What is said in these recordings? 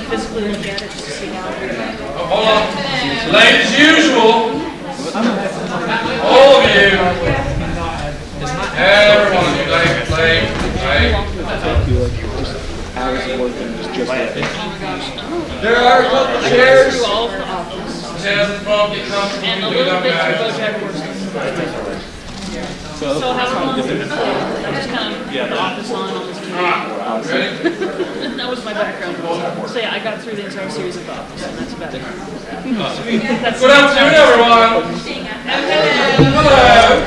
physically look at it just to see how it is. Oh, hold on. Late as usual. All of you. Every one of you. Late. There are a couple chairs. Chairs in front, get comfortable. And a little bit to go check horses. So how long? I just kind of the office on this computer. Alright, ready? That was my background. So yeah, I got through the entire series of the office, and that's about it. That's Good afternoon, everyone. Hello.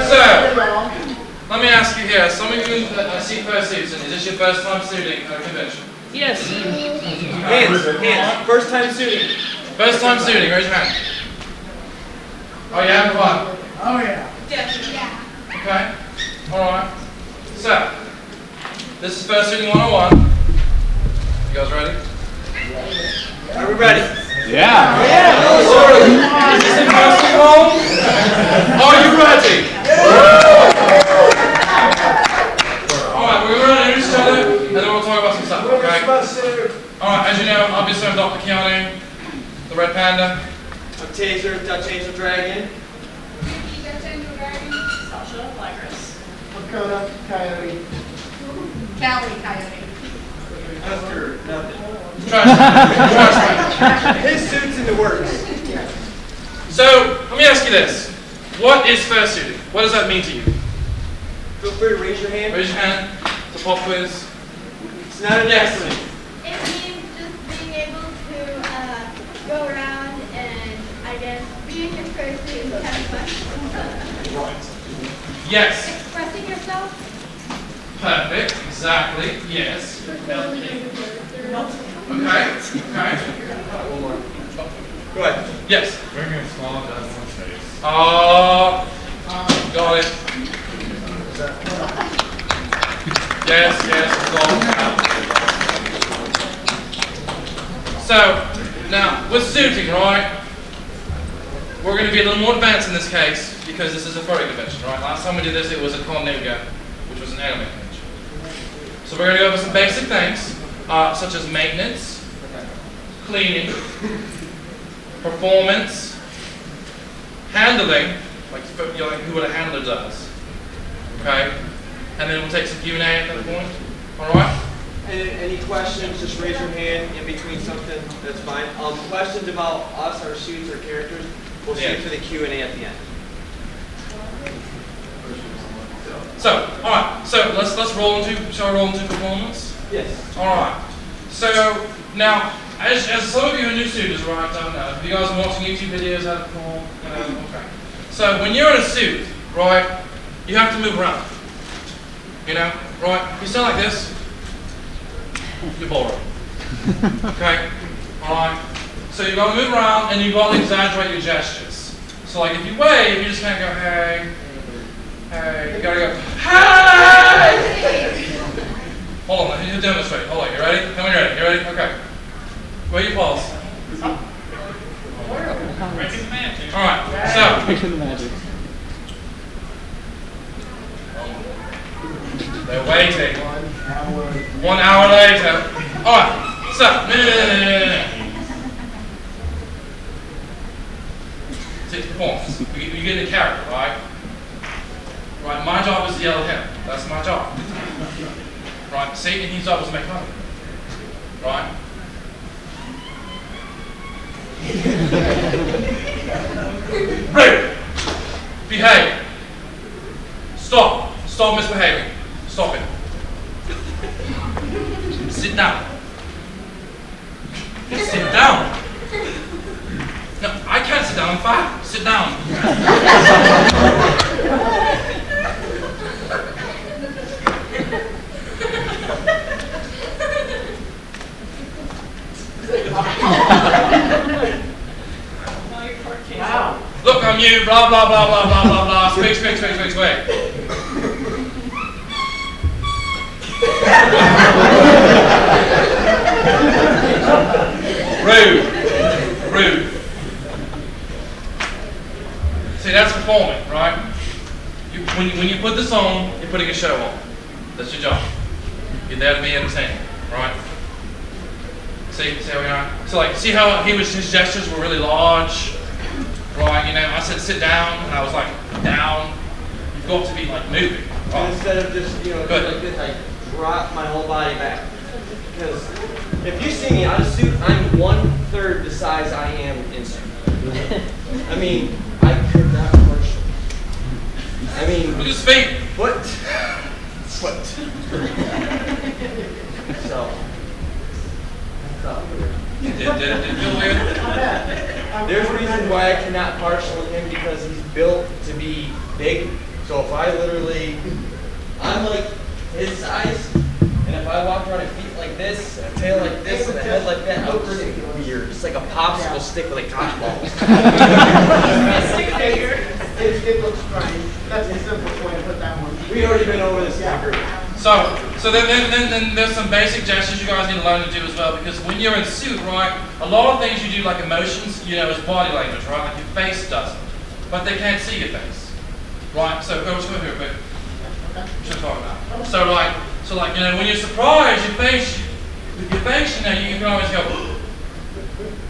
So, let me ask you here. Some of you see fursuits, and is this your first time suiting at a convention? Yes. Hands. First time suiting. First time suiting, raise your hand. Oh, you have one? Oh yeah. Okay. Alright. So, this is Fursuiting 101. You guys ready? Are we ready? Yeah. Is this in Fursuiting home? Are you ready? Alright, we're going to introduce each other and then we'll talk about some stuff, okay? Alright, as you know, obviously I'm Dr. Keanu, the Red Panda. I'm Taazeer, Dutch Angel Dragon. Lakota Coyote. Cali Coyote. After nothing. Trash. His suit's in the works. So, let me ask you this. What is fursuiting? What does that mean to you? Feel free to raise your hand. Raise your hand. It's a pop quiz. It's not an Yes. accident. It means just being able to go around and, I guess, being your person is kind of fun. Yes. Expressing yourself. Perfect. Exactly. Yes. Okay. Okay. Go ahead. Yes. Bring it small, that's one face. Got it. Yes, So, now, with suiting, right? We're going to be a little more advanced in this case because this is a furry convention, right? Last time we did this, it was a Connuga, which was an anime convention. So we're going to go over some basic things, such as maintenance, cleaning, performance, handling, like who what a handler does, okay? And then we'll take some Q&A at that point, all right? And any questions, just raise your hand in between something, that's fine. Questions about us, our suits, our characters, we'll save for the Q&A at the end. So, all right. So let's roll into. Shall we roll into performance? Yes. All right. So now, as some of you are new students, right? I don't know. If you guys are watching YouTube videos, how to perform, okay. So when you're in a suit, right, you have to move around. You know, right? If you stand like this, you're boring. Okay. All right. So you've got to move around and you've got to exaggerate your gestures. So like if you wave, you just can't go hey. Hey, you gotta go, hey! Hold on, you demonstrate. Hold on, you ready? Tell me you're ready. You ready? Okay. Where you pause? Alright, so. They're waiting. 1 hour later. Alright, so. No. See, it's performance. You get in the character, right? Right, my job is to yell at him. That's my job. Right, see, and his job is to make fun of him. Right? Rude! Behave! Stop! Stop misbehaving. Stop it. Sit down. Sit down. No, I can't sit down. I'm fat. Sit down. Look, I'm you, blah, blah, blah, blah, blah, blah, blah. Speak. Rude. See, that's performing, right? When you put this on, you're putting a show on. That's your job. You're there to be entertaining, right? See how we are? So like, see how his gestures were really large, right? You know, I said sit down, and I was like down. You've got to be like moving. And Right? instead of just, like Good. this, I drop my whole body back. Because if you see me out of suit, I'm 1/3 the size I am in suit. I mean, I could not partially. I mean, Look at his feet. what? What? So. Did it feel weird? There's reasons why I cannot partial him because he's built to be big. So if I I'm like his size, and if I walk around with feet like this, and a tail like this, and a head like that, I would look weird. It's like a popsicle stick with a cotton ball. Stick figure. It looks strange. That's the simplest way to put that one. We already been over this in the group. So then there's some basic gestures you guys need to learn to do as well, because when you're in suit, right, a lot of things you do like emotions, is body language, right? Like your face does it, but they can't see your face, right? So go here a bit. Should talk about. So like when you're surprised, you can always go.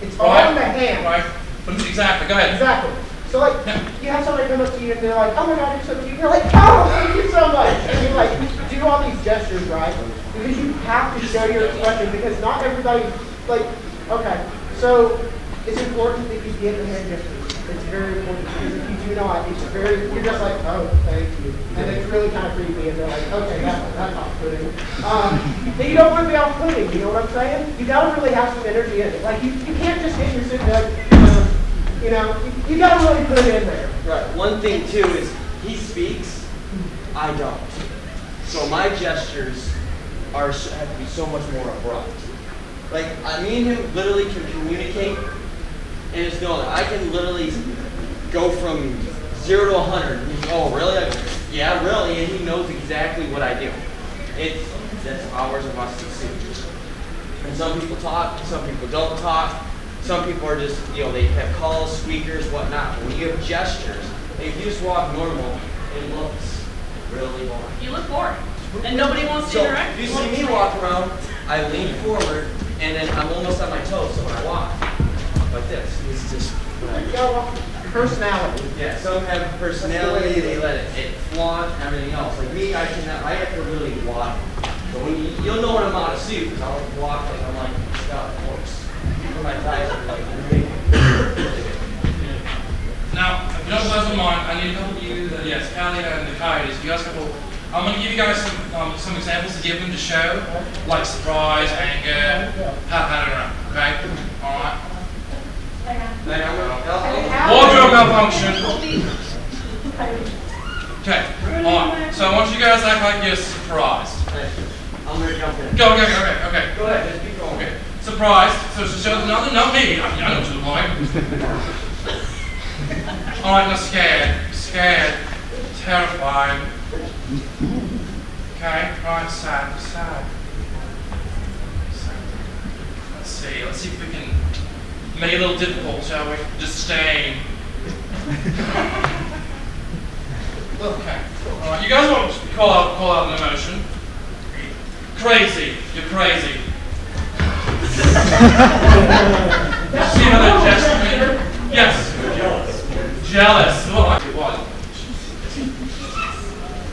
It's all in the hand. Right? But exactly. Go ahead. Exactly. So like, Yeah. you have somebody come up to you and they're like, oh my God, you're so cute. You're like, oh, thank you so much. And you like do all these gestures, right? Because you have to show your expression because not everybody, okay. So it's important that you get the hand gestures. It's very important because if you do not, you're just like, oh, thank you. And it's really kind of creepy and they're like, okay, that's off-putting. Then you don't want to be off-putting, you know what I'm saying? You gotta really have some energy in it. Like you can't just hit your suit and be like, you gotta really put it in there. Right. One thing too is he speaks, I don't. So my gestures have to be so much more abrupt. Like me and him literally can communicate, and it's known. I can literally go from 0 to 100. And he's, oh really? Yeah, really. And he knows exactly what I do. That's hours of us to see. And some people talk, some people don't talk. Some people are just, they have calls, squeakers, whatnot. But when you have gestures, if you just walk normal, it looks really boring. You look bored. And nobody wants to So interact. if you see me walk around, I lean forward, and then I'm almost on my toes. So when I walk like this, it's just. Personality. Yeah, some have personality. They let it flaunt and everything else. Like me, I have to really walk. So when you'll know when I'm out of suit because I'll walk like I'm like Scott Horse. My thighs are like really big. Now, if you don't guys don't mind, I need a couple of you, yes, Callie and the Coyotes. You guys I'm going to give you guys some examples to give them to show, like surprise, anger, how to run, okay? All right. Wardrobe malfunction. Okay. All right. So I want you guys to act like you're surprised. I'm gonna jump in. Okay. Go ahead, just keep going. Okay. Surprised. So show not me. I know what you look like. All right. Now scared, terrified. Okay. All right. Sad. Let's see if we can make it a little difficult, shall we? Disdain. Okay. All right. You guys want to call out an emotion? Crazy. You're crazy. See how that gesture made? Yes. Jealous. Oh, I see why.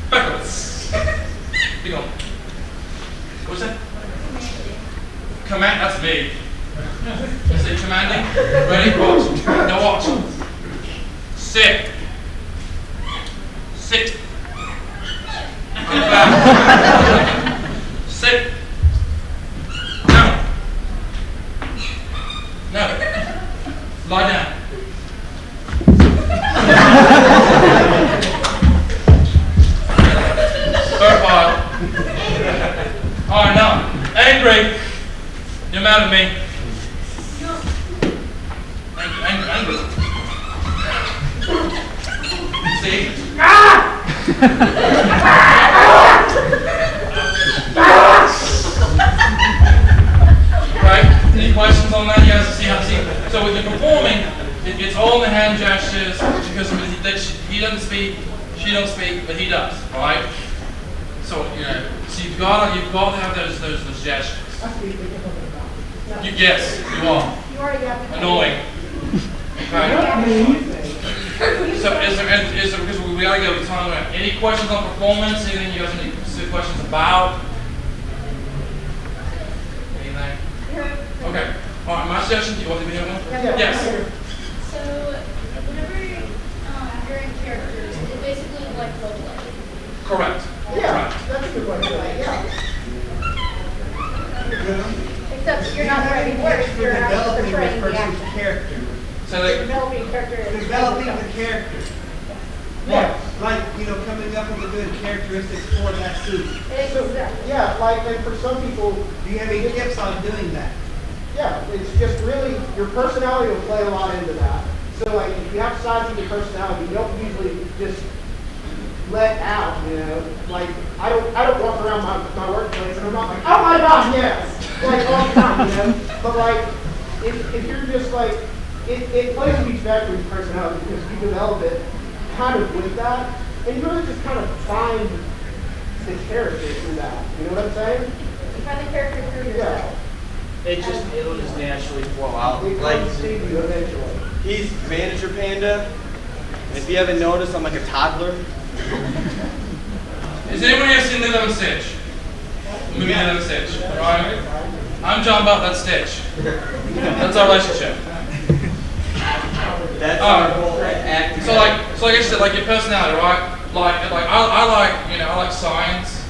Backwards. Big on. What's that? Command. That's me. Say commanding. Ready? Watch. Now watch. Sit. Come back. Sit. No. Lie down. Profile. Alright, now. Angry. You're mad at me. Angry. See? Right? Any questions on that? You guys see how to see? So when you're performing, it's all in the hand gestures because he doesn't speak, she don't speak, but he does. All right? So so you've got to have those gestures. Yes, you are. You already got the Annoying. Okay. So is there because we gotta go with time. Any questions on performance? Anything you guys have any specific questions about? Anything? Okay. All right. My suggestion. Do you want to be here one? Yes. So, whenever you're in characters, it's basically like role play. Correct. Yeah, that's a good one. Yeah. Except you're not writing words, you're actually portraying the person's action. character. So like, Developing character. Developing the character. Yeah. Like, coming up with the good characteristics for that suit. Exactly. Yeah, like for some people, Do you have any tips on doing that? yeah, it's just really, your personality will play a lot into that. So like, if you have sides of your personality, you don't usually just let out, like, I don't walk around my workplace and I'm not like, oh my God, yes, like all the time, But like, if you're just like, it plays a huge factor in your personality because you develop it kind of with that, and you really just kind of find the character through that, you know what I'm saying? You find the character through yourself. It'll just naturally flow out. It Like, comes to you eventually. he's manager panda, and if you haven't noticed, I'm like a toddler. has anyone here seen Lilo and Stitch? The movie Lilo and Stitch. Right? I'm John Butt. That's Stitch. That's our relationship. That's our whole acting. So like I said, like your personality, right? Like I like science.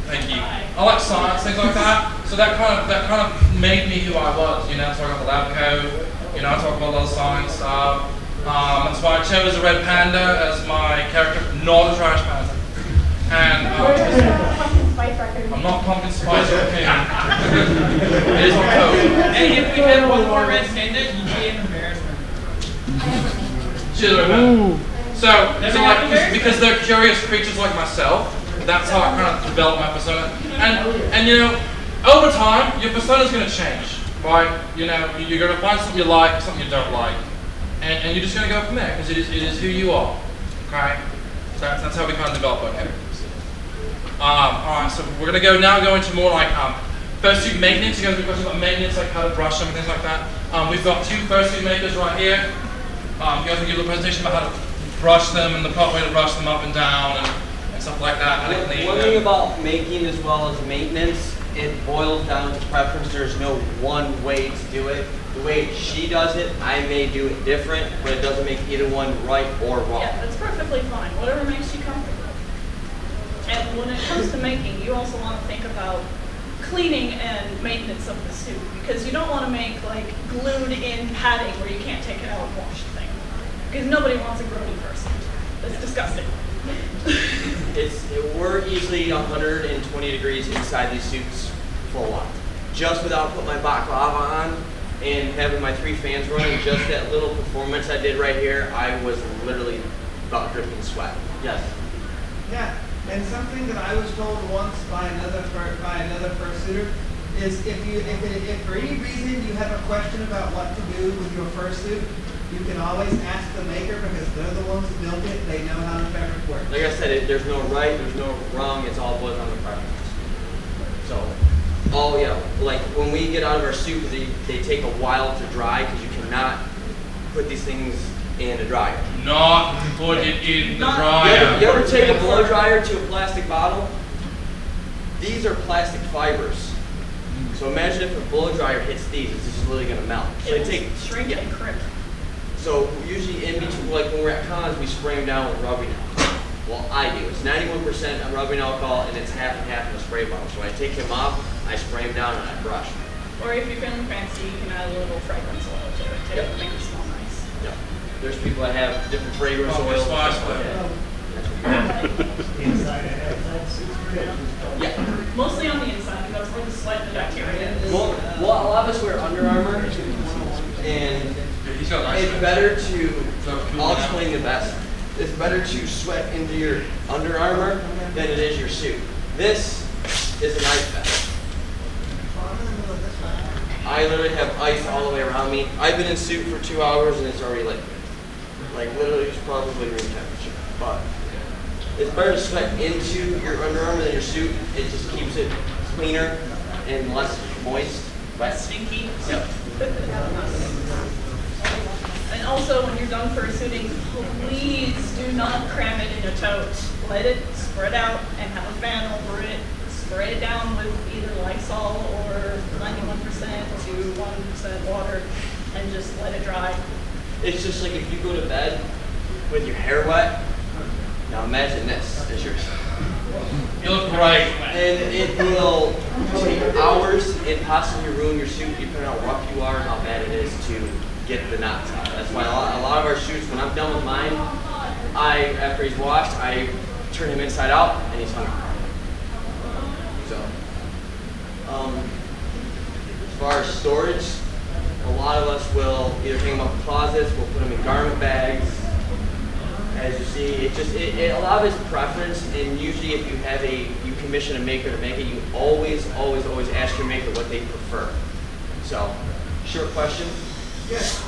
Thank you. I like science, things like that. So that kind of made me who I was. So I got the lab coat. I talk about a lot of science stuff. That's why I chose the red panda as my character, not a trash panda. And Pumpkin spice record. I'm not pumpkin spice king. It is my code. Hey, if we had one more red panda, you'd be an embarrassment. She's a red panda. So like, because they're curious creatures like myself, that's how I kind of develop my persona. And over time, your persona's going to change, right? You're going to find something you like, something you don't like, and you're just going to go from there because it is who you are. Okay, so that's how we kind of develop our characters. All right, so we're going to go into more like fursuit maintenance. You guys have questions about maintenance, like how to brush them and things like that. We've got 2 fursuit makers right here. You guys will give a presentation about how to brush them and the proper way to brush them up and down and stuff like that. How to clean One them. thing about making as well as maintenance, it boils down to preference. There's no one way to do it. The way she does it, I may do it different, but it doesn't make either one right or wrong. Yeah, that's perfectly fine. Whatever makes you comfortable. And when it comes to making, you also want to think about cleaning and maintenance of the suit because you don't want to make like glued-in padding where you can't take it out and wash the thing because nobody wants a grody person. That's disgusting. We're easily 120 degrees inside these suits for a while. Just without putting my balaclava on and having my 3 fans running, just that little performance I did right here, I was literally about dripping sweat. Yes. Yeah. And something that I was told once by another fursuiter is if for any reason you have a question about what to do with your fursuit, you can always ask the maker because they're the ones who built it. They know how the fabric works. Like I said, there's no right, there's no wrong. It's all boils on the preference. So, like when we get out of our suit, they take a while to dry because you cannot put these things in a dryer. Not put it in the dryer. You ever take a blow dryer to a plastic bottle? These are plastic fibers. So imagine if a blow dryer hits these, it's just really going to melt. So It will shrink and crimp. So usually in between, like when we're at cons, we spray them down with rubbing alcohol. Well, I do. It's 91% rubbing alcohol and it's half and half in a spray bottle. So when I take them off, I spray them down and I brush. Or if you're feeling fancy, you can add a little fragrance oil to it too to make it smell nice. Yep. There's people that have different fragrance Oh, oils. spice Yeah. Mostly on the inside, that's where the sweat and the bacteria is. Well, a lot of us wear Under Armour, and He's got nice it's better to, I'll explain the best. It's better to sweat into your Under Armour than it is your suit. This is an ice bath. I literally have ice all the way around me. I've been in suit for 2 hours and it's already liquid. Like literally it's probably room temperature. But it's better to sweat into your Under Armour than your suit. It just keeps it cleaner and less moist. Less stinky. Yep. And also, when you're done fursuiting, please do not cram it in a tote. Let it spread out and have a fan over it. Spray it down with either Lysol or 91% to 1% water, and just let it dry. It's just like if you go to bed with your hair wet. Now imagine this as yours. You look right. And it will take hours and possibly ruin your suit depending on how rough you are and how bad it is to get the knots out. That's why a lot of our suits, when I'm done with mine, after he's washed, I turn him inside out and he's hung. So, as far as storage, a lot of us will either hang them up in closets, we'll put them in garment bags. As you see, a lot of it's preference, and usually if you commission a maker to make it, you always ask your maker what they prefer. So, short question. Yes.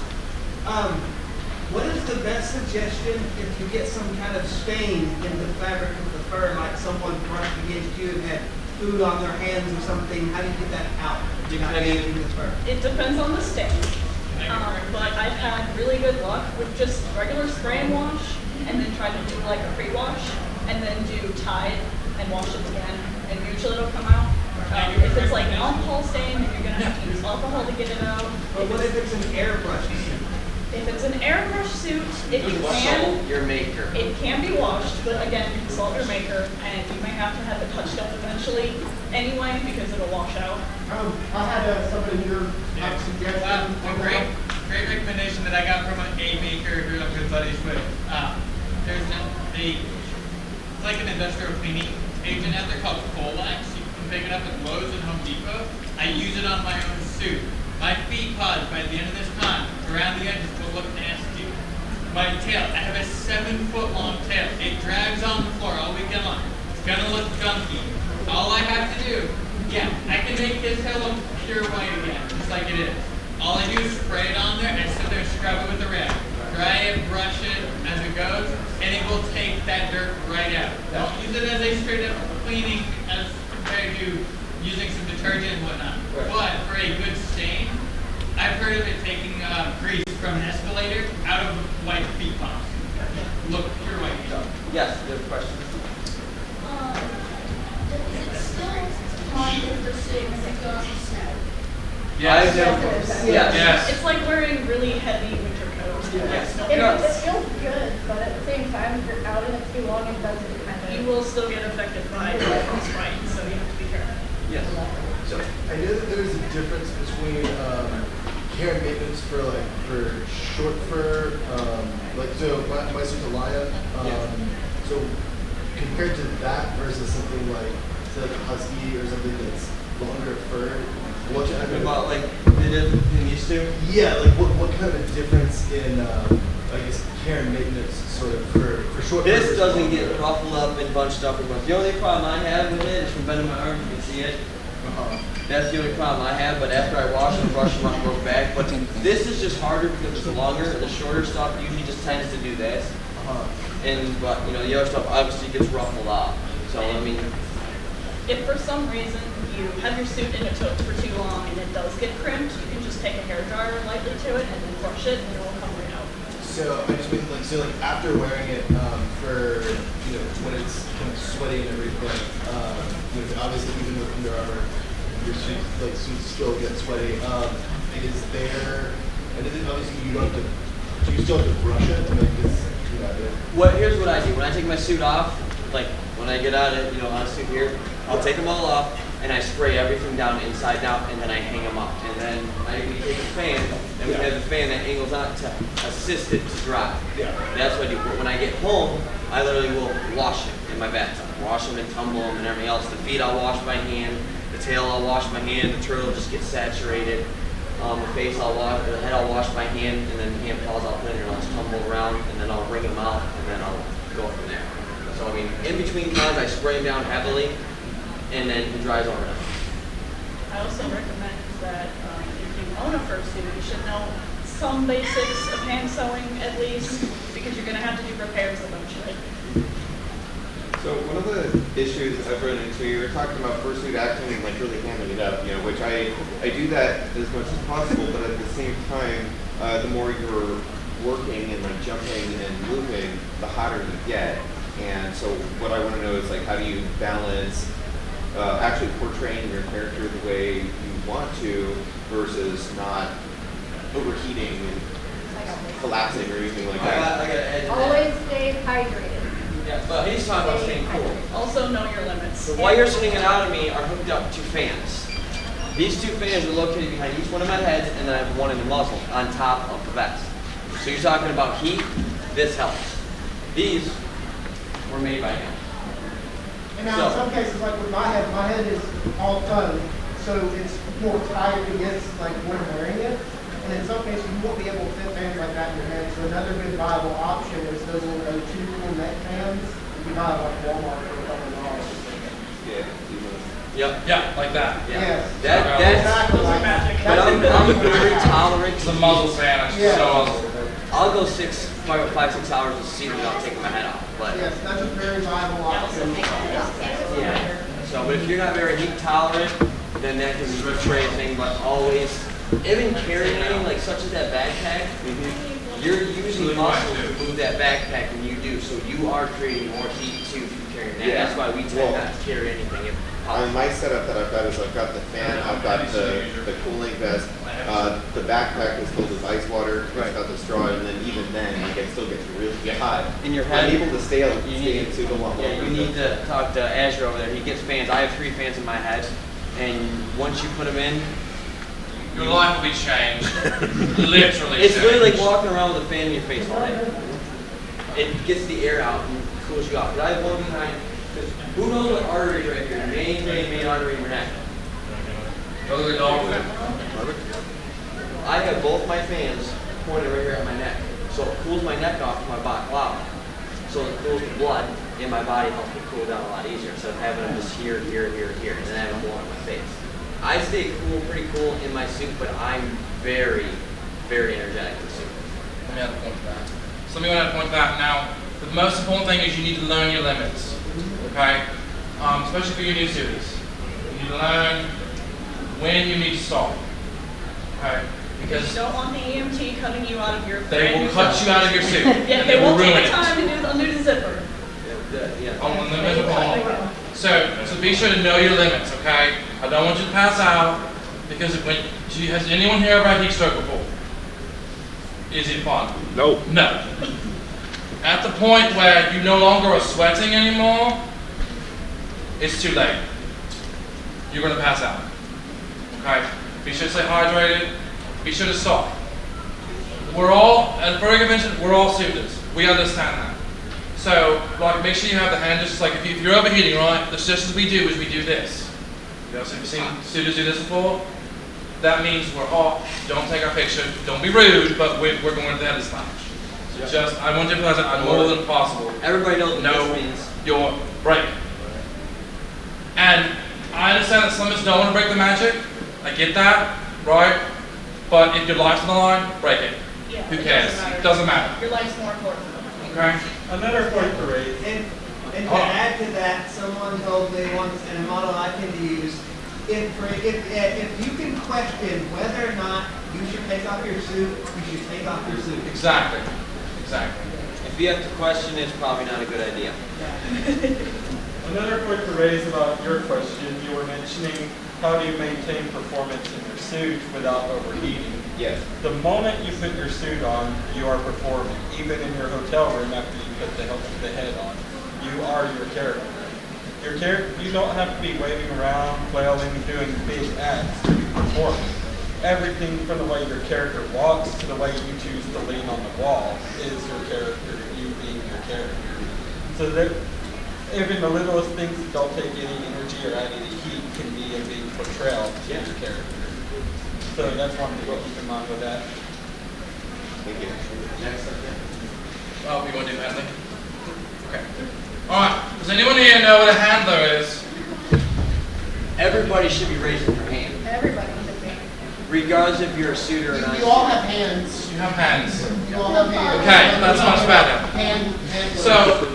What is the best suggestion if you get some kind of stain in the fabric of the fur, like someone brushed against you and had food on their hands or something? How do you get that out? Depending the fur. It depends on the stain. But I've had really good luck with just regular spray and wash, and then try to do like a pre-wash, and then do Tide and wash it again, and usually it'll come out. If it's like an alcohol stain, then you're gonna have to use alcohol to get it out. But what if it's an airbrush suit? If it's an airbrush suit, it Consult your maker. can be washed, but again, consult your maker, and you may have to have it touched up eventually anyway, because it'll wash out. I had somebody here suggestion. A great recommendation that I got from a maker who I'm good buddies with. It's like an industrial cleaning agent out there called Colex. You can pick it up at Lowe's and Home Depot. I use it on my own suit. My feet pods by the end of this time, around the edges, will look nasty. My tail, I have a 7-foot long tail. It drags on the floor all weekend long. It's gonna look gunky. All I have to do, I can make his tail look pure white again, just like it is. All I do is spray it on there and sit there and scrub it with a rag. Dry it, brush it as it goes, and it will take that dirt right out. Don't use it as a straight up cleaning as compared to using some detergent and whatnot. But for a good stain, I've heard of it taking grease from an escalator out of white feet pumps. Look pure white. Yes, there's a question. Is it still fine if the suit goes on snow? Yes. Yes. It's like wearing really heavy winter coats. Yes. It feels good, but at the same time, if you're out in it too long, it doesn't kind of. You will still get affected by frostbite, so you have to be careful. Yes. So, I know that there's a difference between care and maintenance for short fur, so my suit's a lion. So compared to that versus something like say like a husky or something that's longer fur, what kind of about like than used to? Yeah, like what kind of a difference in I guess care and maintenance sort of for short fur? This doesn't get ruffled up and bunched up and bunched. The only problem I have with it is from bending my arm. You can see it. That's the only problem I have, but after I wash them, brush them up, go back. But this is just harder because it's longer. The shorter stuff usually just tends to do this. But the other stuff obviously gets ruffled up. So I mean, if for some reason you have your suit in a tote for too long and it does get crimped, you can just take a hairdryer lightly to it and then brush it, and it will come right out. So I just mean like after wearing it for when it's kind of sweaty and everything, obviously even with Under Armour, your suits still get sweaty. Is there? And obviously you don't have to. You still have to brush it. Here's what I do. When I take my suit off, like when I get out of on a suit here, I'll take them all off and I spray everything down inside out, and then I hang them up. And then we take a fan, and we have the fan that angles out to assist it to dry. Yeah. That's what I do. But when I get home, I literally will wash it in my bathtub. Wash them and tumble them and everything else. The feet I'll wash by hand. The tail I'll wash by hand. The turtle just gets saturated. The face I'll wash. The head I'll wash by hand, and then the hand paws I'll put in there and I'll just tumble around, and then I'll wring them out, and then I'll go from there. So I mean, in between times I spray them down heavily, and then it dries over. I also recommend that if you own a fursuit, you should know some basics of hand sewing at least, because you're going to have to do repairs eventually. So So one of the issues I've run into, you were talking about fursuit acting and like really hamming it up, which I do that as much as possible, but at the same time, the more you're working and like jumping and moving, the hotter you get. And so what I want to know is like, how do you balance actually portraying your character the way you want to versus not overheating and collapsing or anything like that? Always stay hydrated. Yeah, but he's talking about staying cool. Also know your limits. The wires sitting out of me are hooked up to fans. These 2 fans are located behind each one of my heads, and then I have one in the muzzle on top of the vest. So you're talking about heat, this helps. These were made by hand. And now in some cases, like with my head is all foam, so it's more tight against like when I'm wearing it. And in some cases, you won't be able to fit fans like that in your head. So another good viable option is those little 2 cool neck fans. You buy at like Walmart for $100. Yeah. Yep. Yeah, like that. Yeah. Yes. That's exactly like magic. But I'm very tolerant. It's a muzzle fan. It's Yeah. so awesome. I'll go 5-6 hours of seat without taking my head off. But yes, that's a very viable option. yeah. So, but if you're not very heat tolerant, then that can betray a thing. But always, even carrying like such as that backpack, you're using muscle to move that backpack than you do. So you are creating more heat too if you're carrying that. Yeah. That's why we tend not to carry anything. If On possible. my setup that I've got is I've got the fan, I've got the cooling vest, the backpack is filled with ice water, it's got the straw, and then even then, like, it still gets really hot. In your I'm head, able to stay you need in suit a lot Yeah, longer. you need to talk to Azure over there. He gets fans. I have 3 fans in my head, and once you put them in, Your life will be changed. Literally it's changed. literally like walking around with a fan in your face all day. It gets the air out and cools you off. But I have one behind. Because who knows what artery right here? Main artery in your neck. Go to the dolphin. I have both my fans pointed right here at my neck. So it cools my neck off to my balaclava. So it cools the blood in my body, helps me cool down a lot easier instead of having them just here, and then I have them more on my face. I stay cool, pretty cool in my suit, but I'm very, very energetic in the suit. Let me add a point to that. So let me add a point to that. Now, the most important thing is you need to learn your limits. Okay? Especially for your new students. You need to learn when you need to stop. Okay? Because You don't want the EMT cutting you out of your they will cut you out of your suit. Yeah, and they will won't ruin take the it. time to undo the zipper. Yeah. On the miserable. So be sure to know your limits, okay? I don't want you to pass out because has anyone here ever had heat stroke before? Is it fun? No. No. At the point where you no longer are sweating anymore, it's too late. You're going to pass out. Okay? Be sure to stay hydrated. Be sure to stop. We're all, as Berger mentioned, we're all suitors. We understand that. So, like, make sure you have the hand just like if you're overheating, right? The suggestions we do is we do this. You know, so if you've seen students do this before, that means we're hot. Don't take our picture. Don't be rude, but we're going to the end of this lounge. So just, I want to emphasize that more than possible. Everybody knows what Know this means. your break. And I understand that some of us don't want to break the magic. I get that, right? But if your life's on the line, break it. Yeah, Who cares? It doesn't matter. Your life's more important. Okay? Another point to raise, and to add to that, someone told me once, and a model I can use, if you can question whether or not you should take off your suit, you should take off your suit. Exactly. Exactly. If you have to question it, it's probably not a good idea. Another point to raise about your question, you were mentioning how do you maintain performance in your suit without overheating? Yes. The moment you put your suit on, you are performing. Even in your hotel room after you put the head on, you are your character. You don't have to be waving around, flailing, doing big acts to be performing. Everything from the way your character walks to the way you choose to lean on the wall is your character, you being your character. So that even the littlest things that don't take any energy or add any heat can be a big portrayal to your character. So that's one thing to keep in mind with that. Thank you. Next subject. Oh, we want to do handling? Okay. Alright. Does anyone here know what a handler is? Everybody should be raising their hand, Everybody should be. regardless if you're a suitor or not. You all have hands. You have hands. You all have hands. Okay, that's much better. Hand. So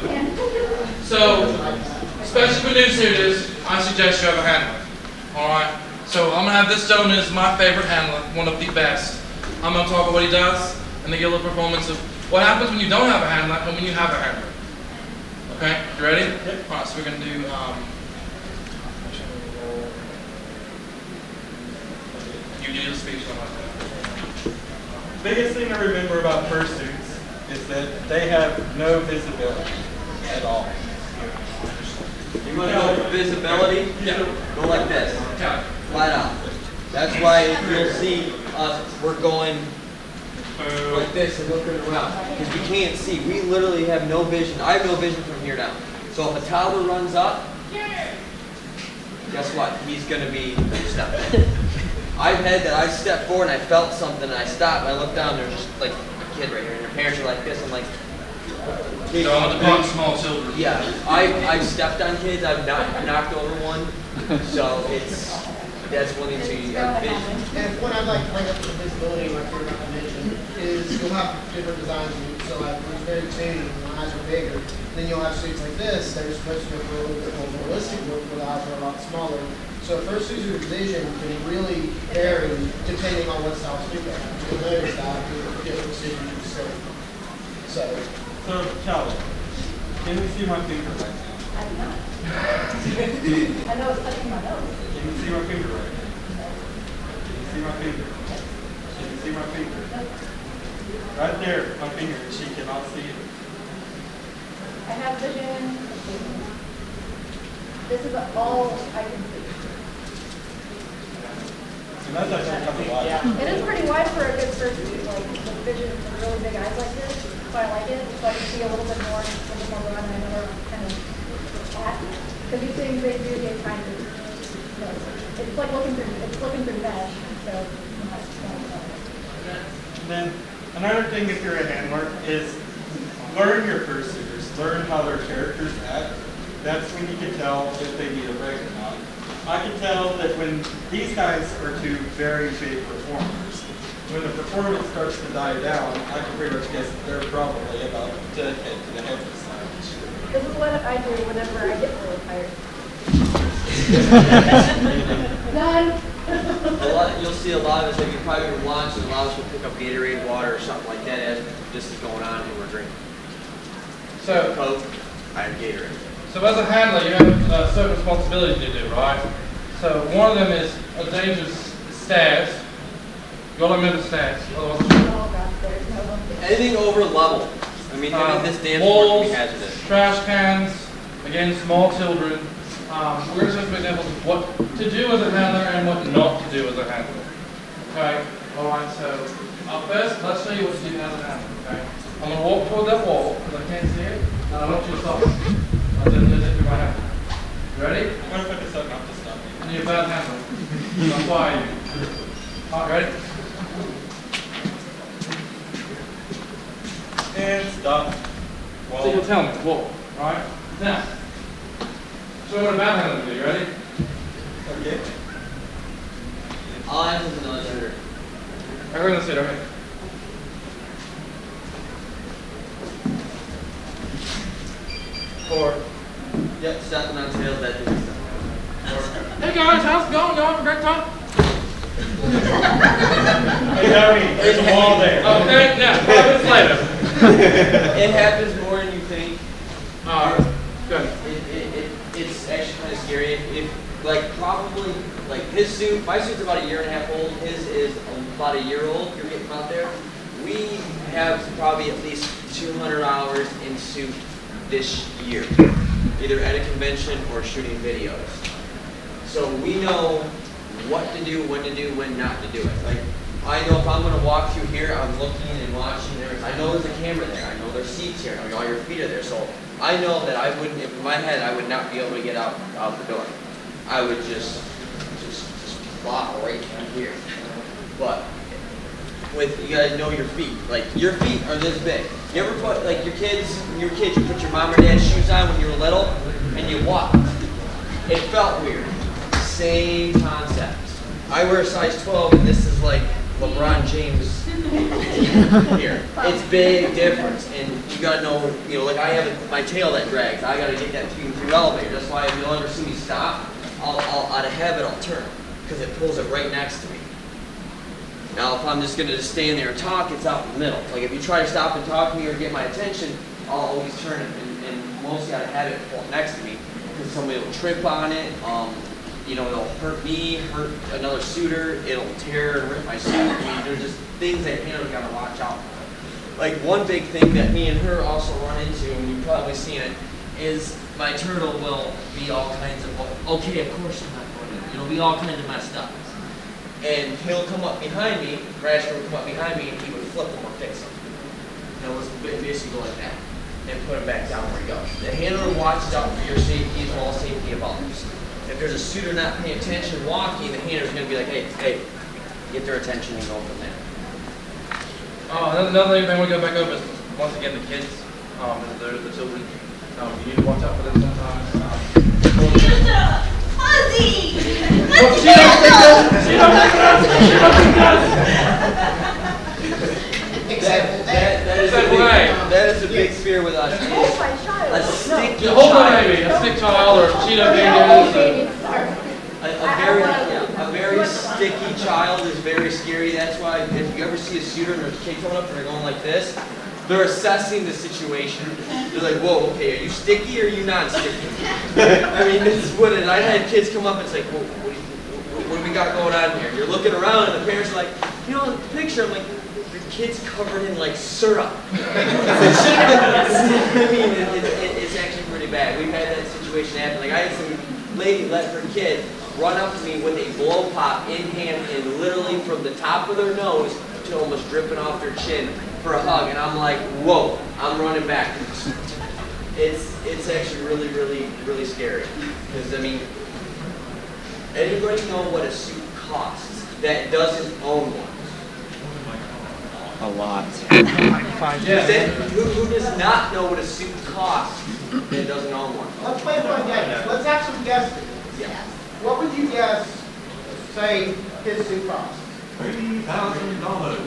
especially for new students, I suggest you have a handler. Alright? So I'm going to have this gentleman as my favorite handler, one of the best. I'm going to talk about what he does, and then give a little performance of what happens when you don't have a handler and when you have a handler. Okay? You ready? Yep. Alright, so we're going to do, you do the speech, something like that. Biggest thing to remember about fursuits is that they have no visibility at all. You want to go for visibility? Yeah. Go like this. Okay. Flat out. That's why you'll see us, we're going like this and looking around. Because we can't see. We literally have no vision. I have no vision from here down. So if a toddler runs up, guess what? He's going to be stepped. I've had that I stepped forward and I felt something and I stopped and I looked down, there's just like a kid right here and their parents are like this. I'm like, So I'm going to talk small children. yeah, I've stepped on kids, I've knocked over one, so that's one thing to vision. And what I'd like to bring up to the visibility, like you're about to mention, is you'll have different designs. So like when it's very thin, when the eyes are bigger, then you'll have suits like this that are supposed to go for a little bit more realistic look where the eyes are a lot smaller. So fursuiter's vision can really vary depending on what style suit they have. You'll notice that with different suits you see. So Callie, can you see my finger right now? I do not. I know it's touching my nose. Can you see my finger right now? Can you see my finger? Can you see my finger? Right there, my finger, she cannot see it. I have vision. This is all I can see. And that's actually kind of wide. It is pretty wide for a good fursuit. Like the vision with really big eyes like this. So I like it. So I can see a little bit more run and another kind of flat. Because these things they do get kind of, it's like looking through mesh. So then another thing if you're a handler is learn your fursuiters. Learn how their characters act. That's when you can tell if they need a break or not. I can tell that when these guys are two very big performers, when the performance starts to die down, I can pretty much guess that they're probably about to head to the head of the stage. this is what I do whenever I get really tired. Done. You'll see a lot of us, if you probably go to lunch, and a lot of us will pick up Gatorade, water, or something like that as this is going on and we're drinking. So, Coke, I have Gatorade. So as a handler, you have certain responsibilities to do, right? So one of them is a dangerous stairs. You all remember stairs? Oh gosh, there's no one. Anything over level. I mean, this dance walls, can be hazardous. trash cans, again, small children. We're going to show some examples of what to do as a handler and what not to do as a handler. Okay? Alright, so first, let's show you what to do as a handler. Okay? I'm going to walk toward that wall because I can't see it, and I want you to stop. I'll do this with my hand. You ready? What if I decide not to stop you? And you're a bad handler. That's why you. Alright, ready? And stop. So you'll tell me, walk. Alright? Now, show me what a bad handler will do. You ready? Okay. All I have is another shooter. Everyone let's sit, okay? Or, yep, stepping on tails, that didn't step. Hey guys, how's it going? Y'all have a great time? Hey, Gary, there's a wall there. Okay, now, 5 minutes later. It happens more than you think. Good. It's actually kind of scary. If like probably like his suit, my suit's about 1.5 years old. His is about 1 year old. You're getting out there. We have probably at least 200 hours in suit this year, either at a convention or shooting videos. So we know what to do, when to do, when not to do it. Like I know if I'm going to walk through here, I'm looking and watching. I know there's a camera there. I know there's seats here. I know all your feet are there. So I know that I wouldn't, if in my head, I would not be able to get out the door. I would just flop right through here. But you gotta know your feet. Like your feet are this big. You ever put like your kids, you put your mom or dad's shoes on when you were little and you walked. It felt weird. Same concept. I wear a size 12 and this is like LeBron James here. It's big difference, and you gotta know, you know, like I have my tail that drags. I gotta get that through elevator. That's why if you'll ever see me stop, out of habit, I'll turn because it pulls it right next to me. Now, if I'm just gonna stand there and talk, it's out in the middle. Like if you try to stop and talk to me or get my attention, I'll always turn it and mostly out of habit pull it next to me because somebody will trip on it. You know, it'll hurt me, hurt another suitor. It'll tear and rip my suit. I mean, there's just things that you gotta watch out for. Like one big thing that me and her also run into, and you've probably seen it, is my turtle will be all kinds of, okay, of course I'm not going to. It'll be all kinds of messed up. And he'll come up behind me, Rasher would come up behind me, and he would flip him or fix him. And it was basically go like that, and put him back down where he goes. The handler watches out for your safety as well as safety of others. If there's a suitor not paying attention walking, the handler's going to be like, hey, get their attention and go from there. Another thing I want to go back over is, once again, the kids, the children. You need to watch out for them sometimes. Fuzzy! She don't think That is a big fear with us. Hold my child. A sticky hold on, child. baby. A stick child or cheetah baby. A very sticky child is very scary. That's why if you ever see a suitor and there's a kid coming up and they're going like this, they're assessing the situation. They're like, whoa, okay, are you sticky or are you not sticky? I mean, this is what it is. I had kids come up and it's like, whoa, what do we got going on here? You're looking around and the parents are like, you know, the picture, I'm like, your kid's covered in like syrup. I mean, it's actually pretty bad. We've had that situation happen. Like I had some lady let her kid run up to me with a blow pop in hand and literally from the top of their nose to almost dripping off their chin for a hug. And I'm like, whoa, I'm running back. It's actually really, really, really scary. Because I mean, anybody know what a suit costs that doesn't own one? A lot. Who does not know what a suit costs that doesn't own one? Let's play a fun game. Let's have some guesses. Yeah. What would you guess, say, his suit costs? $3,000.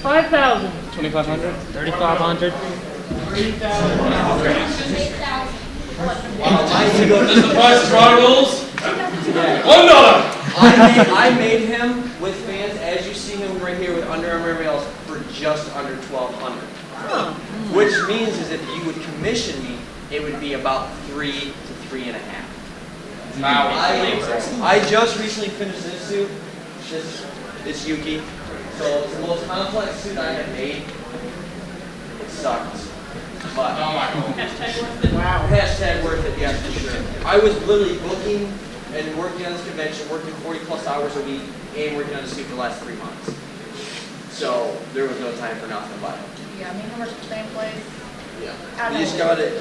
5,000. 2,500. 3,500. 3,000. This is the Price is Right rules. $1. I made him with fans, as you see him right here with Under Armour rails, for just under $1,200. Which means is if you would commission me, it would be about 3 to 3.5. Wow. I just recently finished this suit. It's Yuki. So it's the most complex suit I have made. It sucked. But Hashtag worth it. Wow. hashtag worth it, yes, for sure. I was literally booking and working on this convention, working 40 plus hours a week, and working on the suit for the last 3 months. So there was no time for nothing but it. Yeah, me and him are the same place. Yeah. You just gotta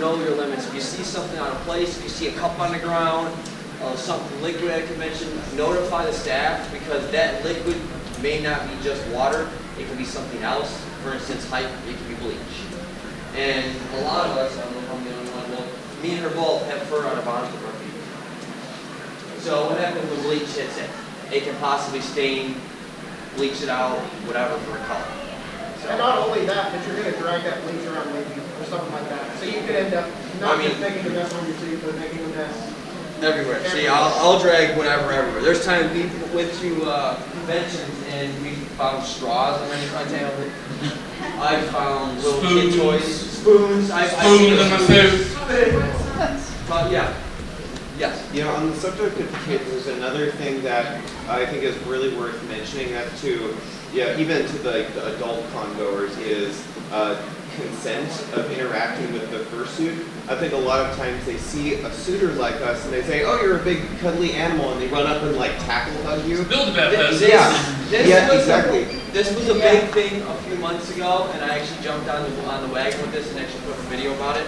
know your limits. If you see something out of place, if you see a cup on the ground, something liquid at a convention, notify the staff because that liquid may not be just water. It could be something else. For instance, it could be bleach. And a lot of us, I don't know if I'm the only one, well, me and her both have fur on the bottoms of our feet. So what happens when bleach hits it? It can possibly stain, bleach it out, whatever for a color. And not only that, but you're going to drag that bleach around with you or something like that. So you could end up not just making a mess on your suit, but making a mess everywhere. See, I'll drag whatever everywhere. There's times we went to conventions and we found straws underneath my tail. I found little kid toys, spoons. Spoons in my suit. But yeah. Yes. You know, on the subject of kids, there's another thing that I think is really worth mentioning that to, even to the adult congoers is consent of interacting with the fursuit. I think a lot of times they see a suitor like us and they say, "Oh, you're a big cuddly animal," and they run up and like tackle hug you. Build-A-Bear pose. Exactly. This was a big thing a few months ago, and I actually jumped on the wagon with this and actually put a video about it.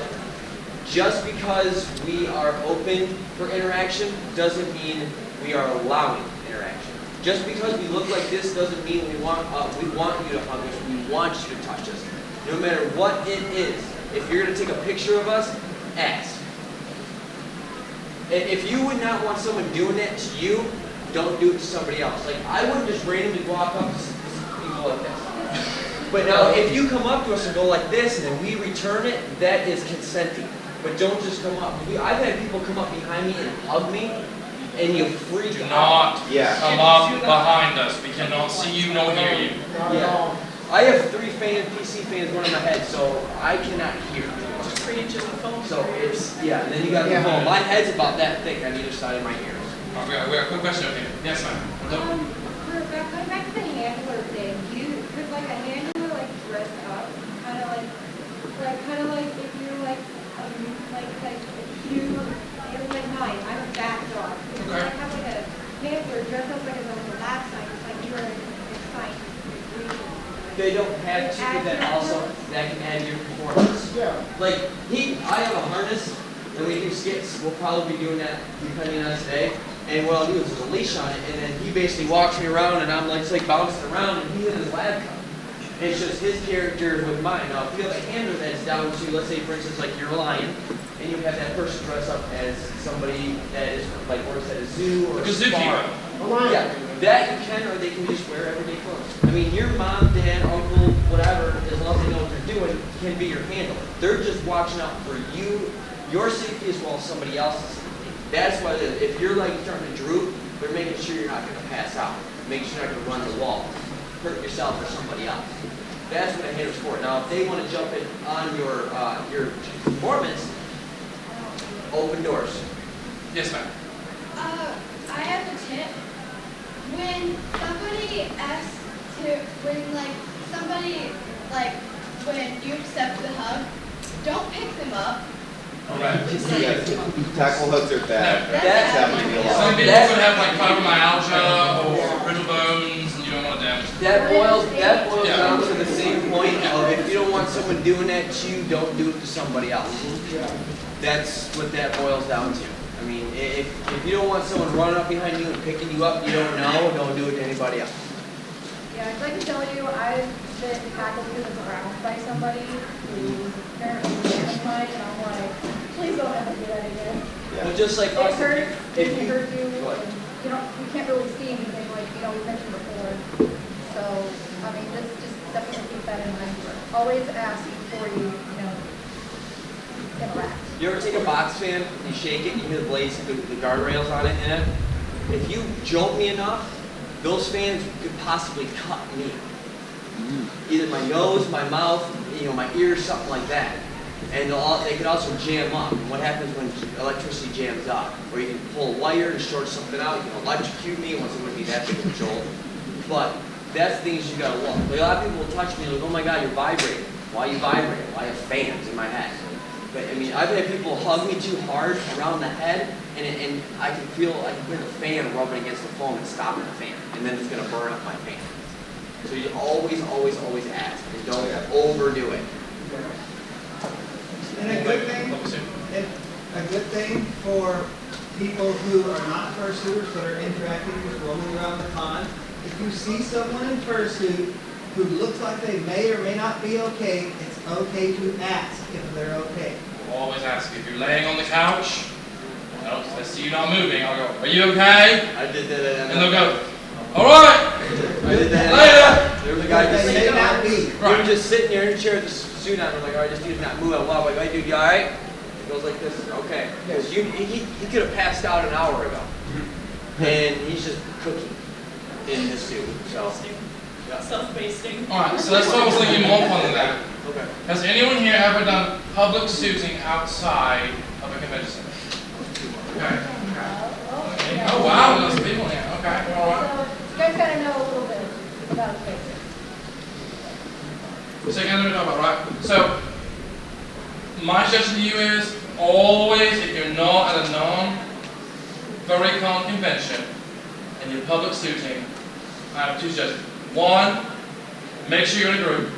Just because we are open for interaction doesn't mean we are allowing interaction. Just because we look like this doesn't mean we want you to hug us, we want you to touch us. No matter what it is, if you're going to take a picture of us, ask. If you would not want someone doing that to you, don't do it to somebody else. Like, I wouldn't just randomly walk up to people like this. But now, if you come up to us and go like this, and then we return it, that is consenting. But don't just come up. I've had people come up behind me and hug me, and you freak Do out. not Yeah. come up behind us. We cannot see you nor hear you. Yeah. I have 3 PC fans running my head, so I cannot hear. Just reach in the phone. So it's, yeah, and then you got the phone. My head's about that thick on either side of my ears. We got a quick question over here. Yes, ma'am. Hello? Going back to the handler thing, could like a handler like dress up, kind of like if you're like if you, it was like mine, I'm a back dog. If you like have like a handler dress up like on the last side, it's like you're it's fine. They don't have to, but then also that can add your performance. Yeah. Like I have a harness, and we do skits. We'll probably be doing that depending on today. And what I'll do is there's a leash on it, and then he basically walks me around, and I'm like, it's like bouncing around, and he's in his lab coat. And it's just his character with mine. Now, if you have a handler that's down to, let's say, for instance, like you're a lion, and you have that person dress up as somebody that is like works at a zoo or Like a a zookeeper. spa. Yeah, that you can, or they can just wear everyday clothes. I mean, your mom, dad, uncle, whatever, as long as they know what they're doing, can be your handler. They're just watching out for you, your safety as well as somebody else's safety. That's why if you're like starting to droop, they're making sure you're not going to pass out. Make sure you're not going to run the wall, hurt yourself or somebody else. That's what a handler's for. Now, if they want to jump in on your performance, open doors. Yes, ma'am. I have a tip. When somebody asks when you accept the hug, don't pick them up. Alright. Yeah, tackle hooks are bad. That's happened to me a lot. Some people could have like fibromyalgia or brittle bones, and you don't want to damage them. That boils Yeah. down to the same point of if you don't want someone doing that to you, don't do it to somebody else. That's what that boils down to. I mean, if you don't want someone running up behind you and picking you up, you don't know, don't do it to anybody else. Yeah, I'd like to tell you, I've been tackled because of ground by somebody who apparently was mine, and I'm like, please don't ever do that again. Well, just like It us, hurts, if it you, hurt you, What? and you can't really see anything like, we mentioned before. So, I mean, just definitely keep that in mind. Always ask before you interact. You ever take a box fan, you shake it, you hear the blades, the guardrails on it, and if you jolt me enough, those fans could possibly cut me. Either my nose, my mouth, my ears, something like that. And they could also jam up. And what happens when electricity jams up? Or you can pull a wire to short something out, you can electrocute me, once it wouldn't be that big of a jolt. But that's the things you gotta look. Like, a lot of people will touch me and like, oh my God, you're vibrating. Why are you vibrating? Well, I have fans in my head. But I mean, I've had people hug me too hard around the head, and I can hear the fan rubbing against the foam and stopping the fan, and then it's gonna burn up my fan. So you always, always, always ask, and don't overdo it. And a good thing for people who are not fursuiters but are interacting, just roaming around the pond, if you see someone in fursuit who looks like they may or may not be okay, it's okay to ask if they're okay. Always ask if you're laying on the couch. Well, I see you not moving. I'll go, are you okay? I did that. And they'll go, all right. I did that. Later. There was a guy just They sitting may not there. be. Right. You're just sitting there in a chair with a suit on. I'm like, all right, this dude's not moving. I'm like, hey, dude, you all right? He goes like this. Okay. Because he could have passed out an hour ago, and he's just cooking in this suit. So. Yeah. Self-basting. Alright, so let's talk about something more fun than that. Okay. Has anyone here ever done public suiting outside of a convention center? Okay. Oh wow, there's people here. Okay, alright. So, you guys gotta know a little bit about the basics. So again, let me talk about, right? So, my suggestion to you is always, if you're not at a non-Furrycon convention and you're public suiting, I have 2 suggestions. 1, make sure you're in a group.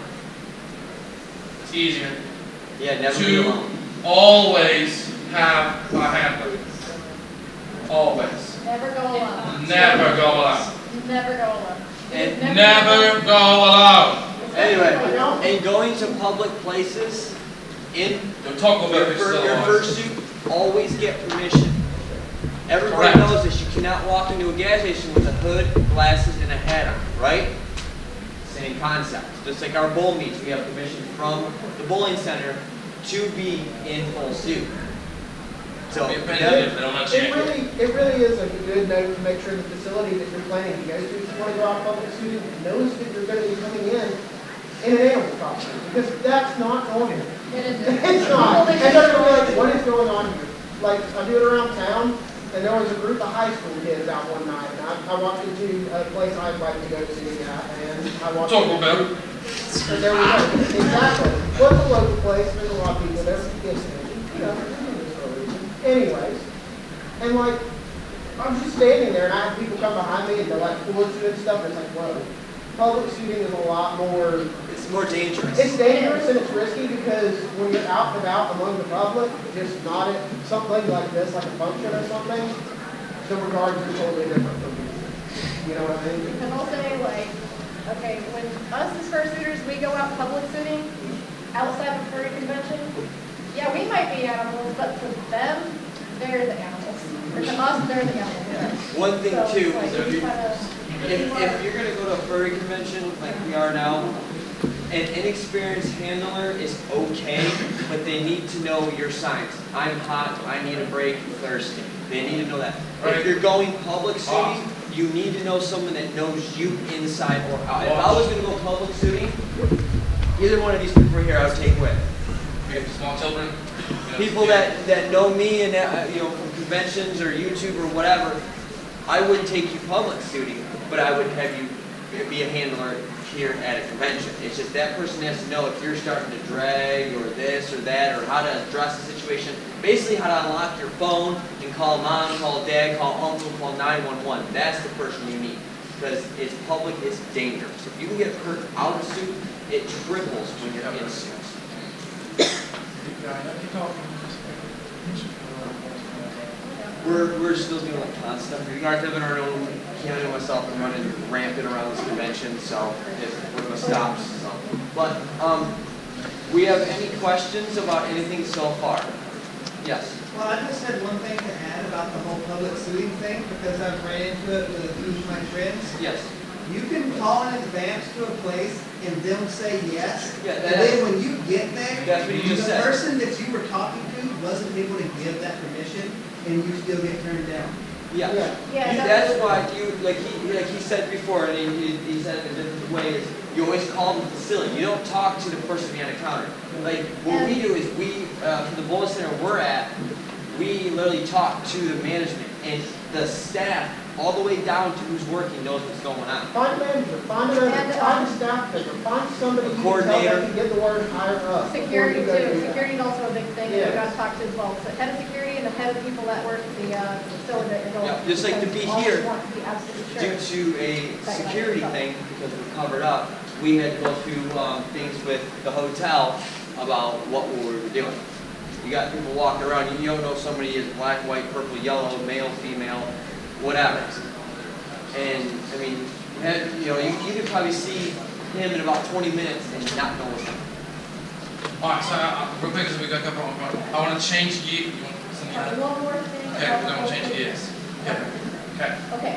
It's easier. Yeah, never be 2, alone. always have a handler. Always. Never go alone. Never go alone. Never go alone. And Never go alone. Anyway, and going to public places in Your Taco Bell your, is still your on. fursuit, always get permission. Everybody Correct. knows this. You cannot walk into a gas station with a hood, glasses, and a hat on, right? same concept. Just like our bowl meets, we have permission from the bowling center to be in full suit. So Be offended if they don't want to check it. It really is a good note to make sure the facility that you're planning to go to, if you want to go out public suiting, knows that you're going to be coming in an animal costume, because that's not normal. It's not. And they're gonna be like, what is going on here? Like, I do it around town, and there was a group of high school kids out one night, and I walked into a place I invited to go to, and I walked Talk about it. and there we go. Exactly. What's a local place? There's a lot of people there. Kids, you know, for a reason. Anyways, and like, I was just standing there, and I had people come behind me, and they're like pulling through and stuff, and it's like, whoa. Public shooting is a lot more. It's more dangerous. It's dangerous and it's risky because when you're out and about among the public, just not at something like this, like a function or something, the regards are totally different from you. You know what I mean? Because I'll say, like, okay, when us as fursuiters, we go out public shooting outside of a furry convention, yeah, we might be animals, but to them, they're the animals. Or to us, they're the animals. One thing So, too, like, is if you're going to go to a furry convention like we are now, an inexperienced handler is okay, but they need to know your signs. I'm hot, I need a break, thirsty. They need to know that. Right. If you're going public shooting, you need to know someone that knows you inside or out. If I was going to go public shooting, either one of these people here I would take with. We have small children. People that know me and you know, from conventions or YouTube or whatever, I wouldn't take you public shooting, but I would have you be a handler here at a convention. It's just that person has to know if you're starting to drag or this or that, or how to address the situation. Basically how to unlock your phone and call mom, call dad, call uncle, call 911. That's the person you need. Because it's public, it's dangerous. If you can get hurt out of suit, it triples when you're in suit. We're still doing like con stuff. We are having our own, Keanu and myself and running rampant around this convention, so we're gonna stop. So. But we have any questions about anything so far? Yes. Well, I just had one thing to add about the whole public shooting thing, because I've ran into it with a few of my friends. Yes. You can call in advance to a place and they'll say yes. Yeah, and then when you get there, that's what you just said. The person that you were talking to wasn't able to give that permission, and you still get turned down. Yeah. That's why you, like he said before, and he said it in a different way, is you always call the facility. You don't talk to the person behind the counter. Like, what we do is we, from the bowling center we're at, we literally talk to the management, and the staff, all the way down to who's working, knows what's going on. Find a manager, find a staff member, find somebody you can tell coordinator. that can get the word higher up. Security too. Security is also a big thing that Yes. we got to talk to as well. So head of security and the head of people that work at the facility that you're going. Yeah, just like to be Because all here, want to be absolutely Due sure. to a security thing, because we're covered up, we had to go through things with the hotel about what we were doing. You got people walking around, you don't know if somebody is black, white, purple, yellow, male, female, whatever. And I mean, you could probably see him in about 20 minutes and not know what's happening. Alright, so real quick, because we got a couple more. I want to change gear. You want something else? One more thing. Okay, we're going to change gears. Yeah. Okay. Okay.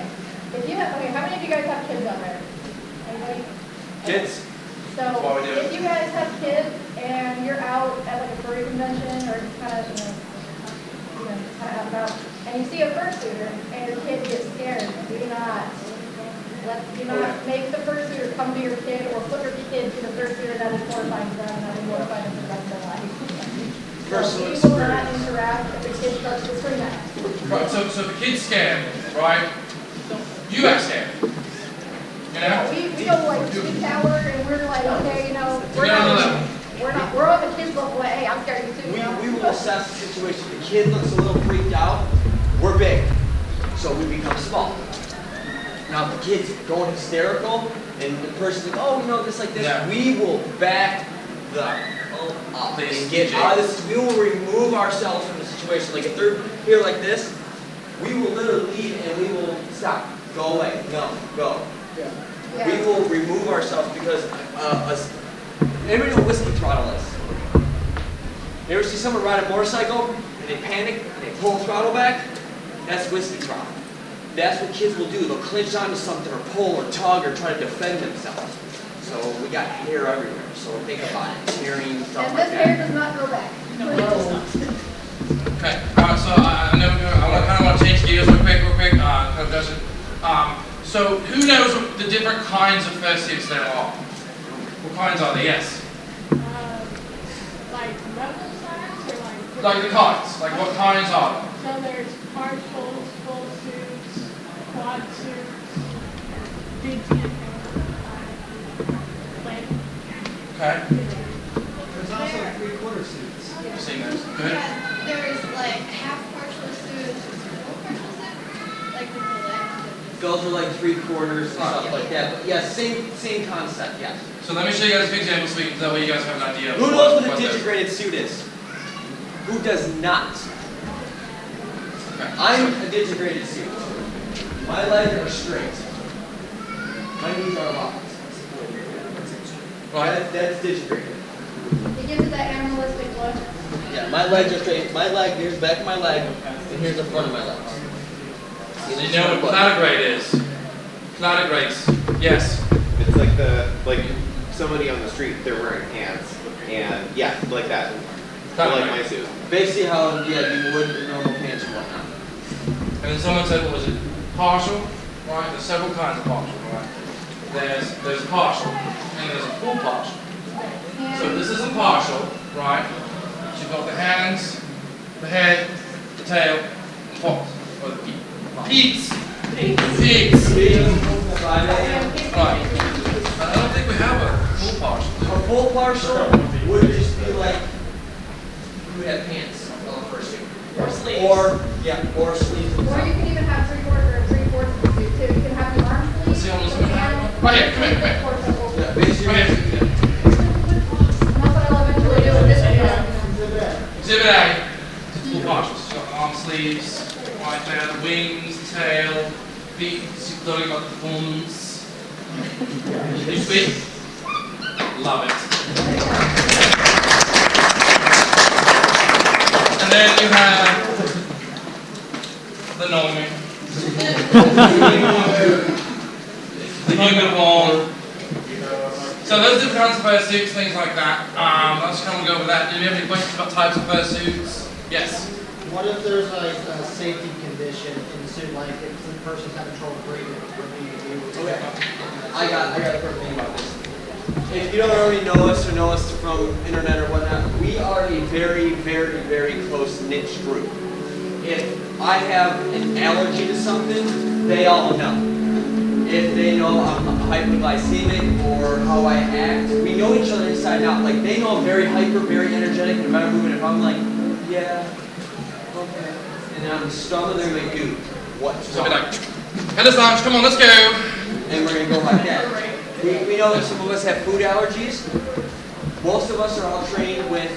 If you have, okay, how many of you guys have kids out there? Anybody? Kids? So Why we do it. if you guys have kids and you're out at like a furry convention or just kind of, kind of out and about, and you see a fursuiter and your kid gets scared, do not make the fursuiter come to your kid or flip your kid to the fursuiter that is horrifying to them and that is horrifying for the rest of their life. So we will not interact if the kid starts to scream at us. Right, so if the kid's scared, right, you act scared. You know? We go like sweet tower and we're like, okay, we're on the kids' level, like, hey, I'm scared of you too. We will assess the situation. If the kid looks a little freaked out, we're big, so we become small. Now, if the kid's going hysterical and the person's like, oh, this like this, yeah. We will back the up and get out of this. We will remove ourselves from the situation. Like if they're here like this, we will literally leave and we will stop. Go away. No, go. Yeah. We will remove ourselves because anybody know what whiskey throttle is? You ever see someone ride a motorcycle and they panic and they pull the throttle back? That's whiskey throttle. That's what kids will do. They'll clinch onto something or pull or tug or try to defend themselves. So so we got hair everywhere. So think about it, tearing, stuff And like this hair that. does not grow back. No, it does not. Okay, alright, so I know I kind of want to change gears real quick, kind of does it. So who knows what the different kinds of fursuits there are? What kinds are there? Yes. Like medical science or like? Like the kinds. Like what kinds are there? So there's partials, full suits, quad suits, big Okay. There's also 3/4 suits. I've seen those. Good. Yeah, there's like half partial suits, full partial suit, like with the legs. Those are like 3/4 stuff like that. But yeah, same concept. Yes. So let me show you guys a few examples so that way you guys have an idea. Of Who knows what a they're- digitigrated suit is? Who does not? Okay. I'm a digitigrated suit. My legs are straight. My knees are locked. Right. That's digitigrated. It gives it that animalistic look. Yeah, my legs are straight. My leg, here's the back of my leg, and here's the front of my legs. So you know what cladigrade is? Cladigrades. Yes. It's like somebody on the street, they're wearing pants, and yeah, like that. Like my suit. Basically how, yeah, you would in normal pants and whatnot. And then someone said, what was it? Partial, right? There's several kinds of partial, right? There's a partial, and there's a full partial. So this isn't partial, right? You've got the hands, the head, the tail, and paws, or the feet. Peaks. Right. I don't think we have a full partial. A full partial would just be like, you would have pants on the first suit. Or sleeves. Or sleeves. Or you can even have 3/4 or 3/4 of the suit too. You can have your arm sleeves. See, almost and animal right here, come here, sleeves, 3/4 of the Yeah, basically. Right here. And that's what I'll eventually do with this one. Exhibit A. Full partials. So you've got arm sleeves, right there, the wings, the tail, feet, you've got the performance. You speak? Love it. And then you have the normie. The human form. So those different kinds of fursuits, things like that. Let's kind of go over that. Do you have any questions about types of fursuits? Yes. What if there's like a safety condition in the suit, like if the person's having trouble breathing, what do you do with Okay. that? I got a perfect thing about this. If you don't already know us or know us from internet or whatnot, we are a very, very, very close niche group. If I have an allergy to something, they all know. If they know I'm hypoglycemic or how I act, we know each other inside and out. Like they know I'm very hyper, very energetic, and I'm moving. If I'm like, yeah, okay, and then I'm stumbling, they're like, dude, what's So wrong? be like, head us lounge, come on, let's go. And we're gonna go like that. We know that some of us have food allergies. Most of us are all trained with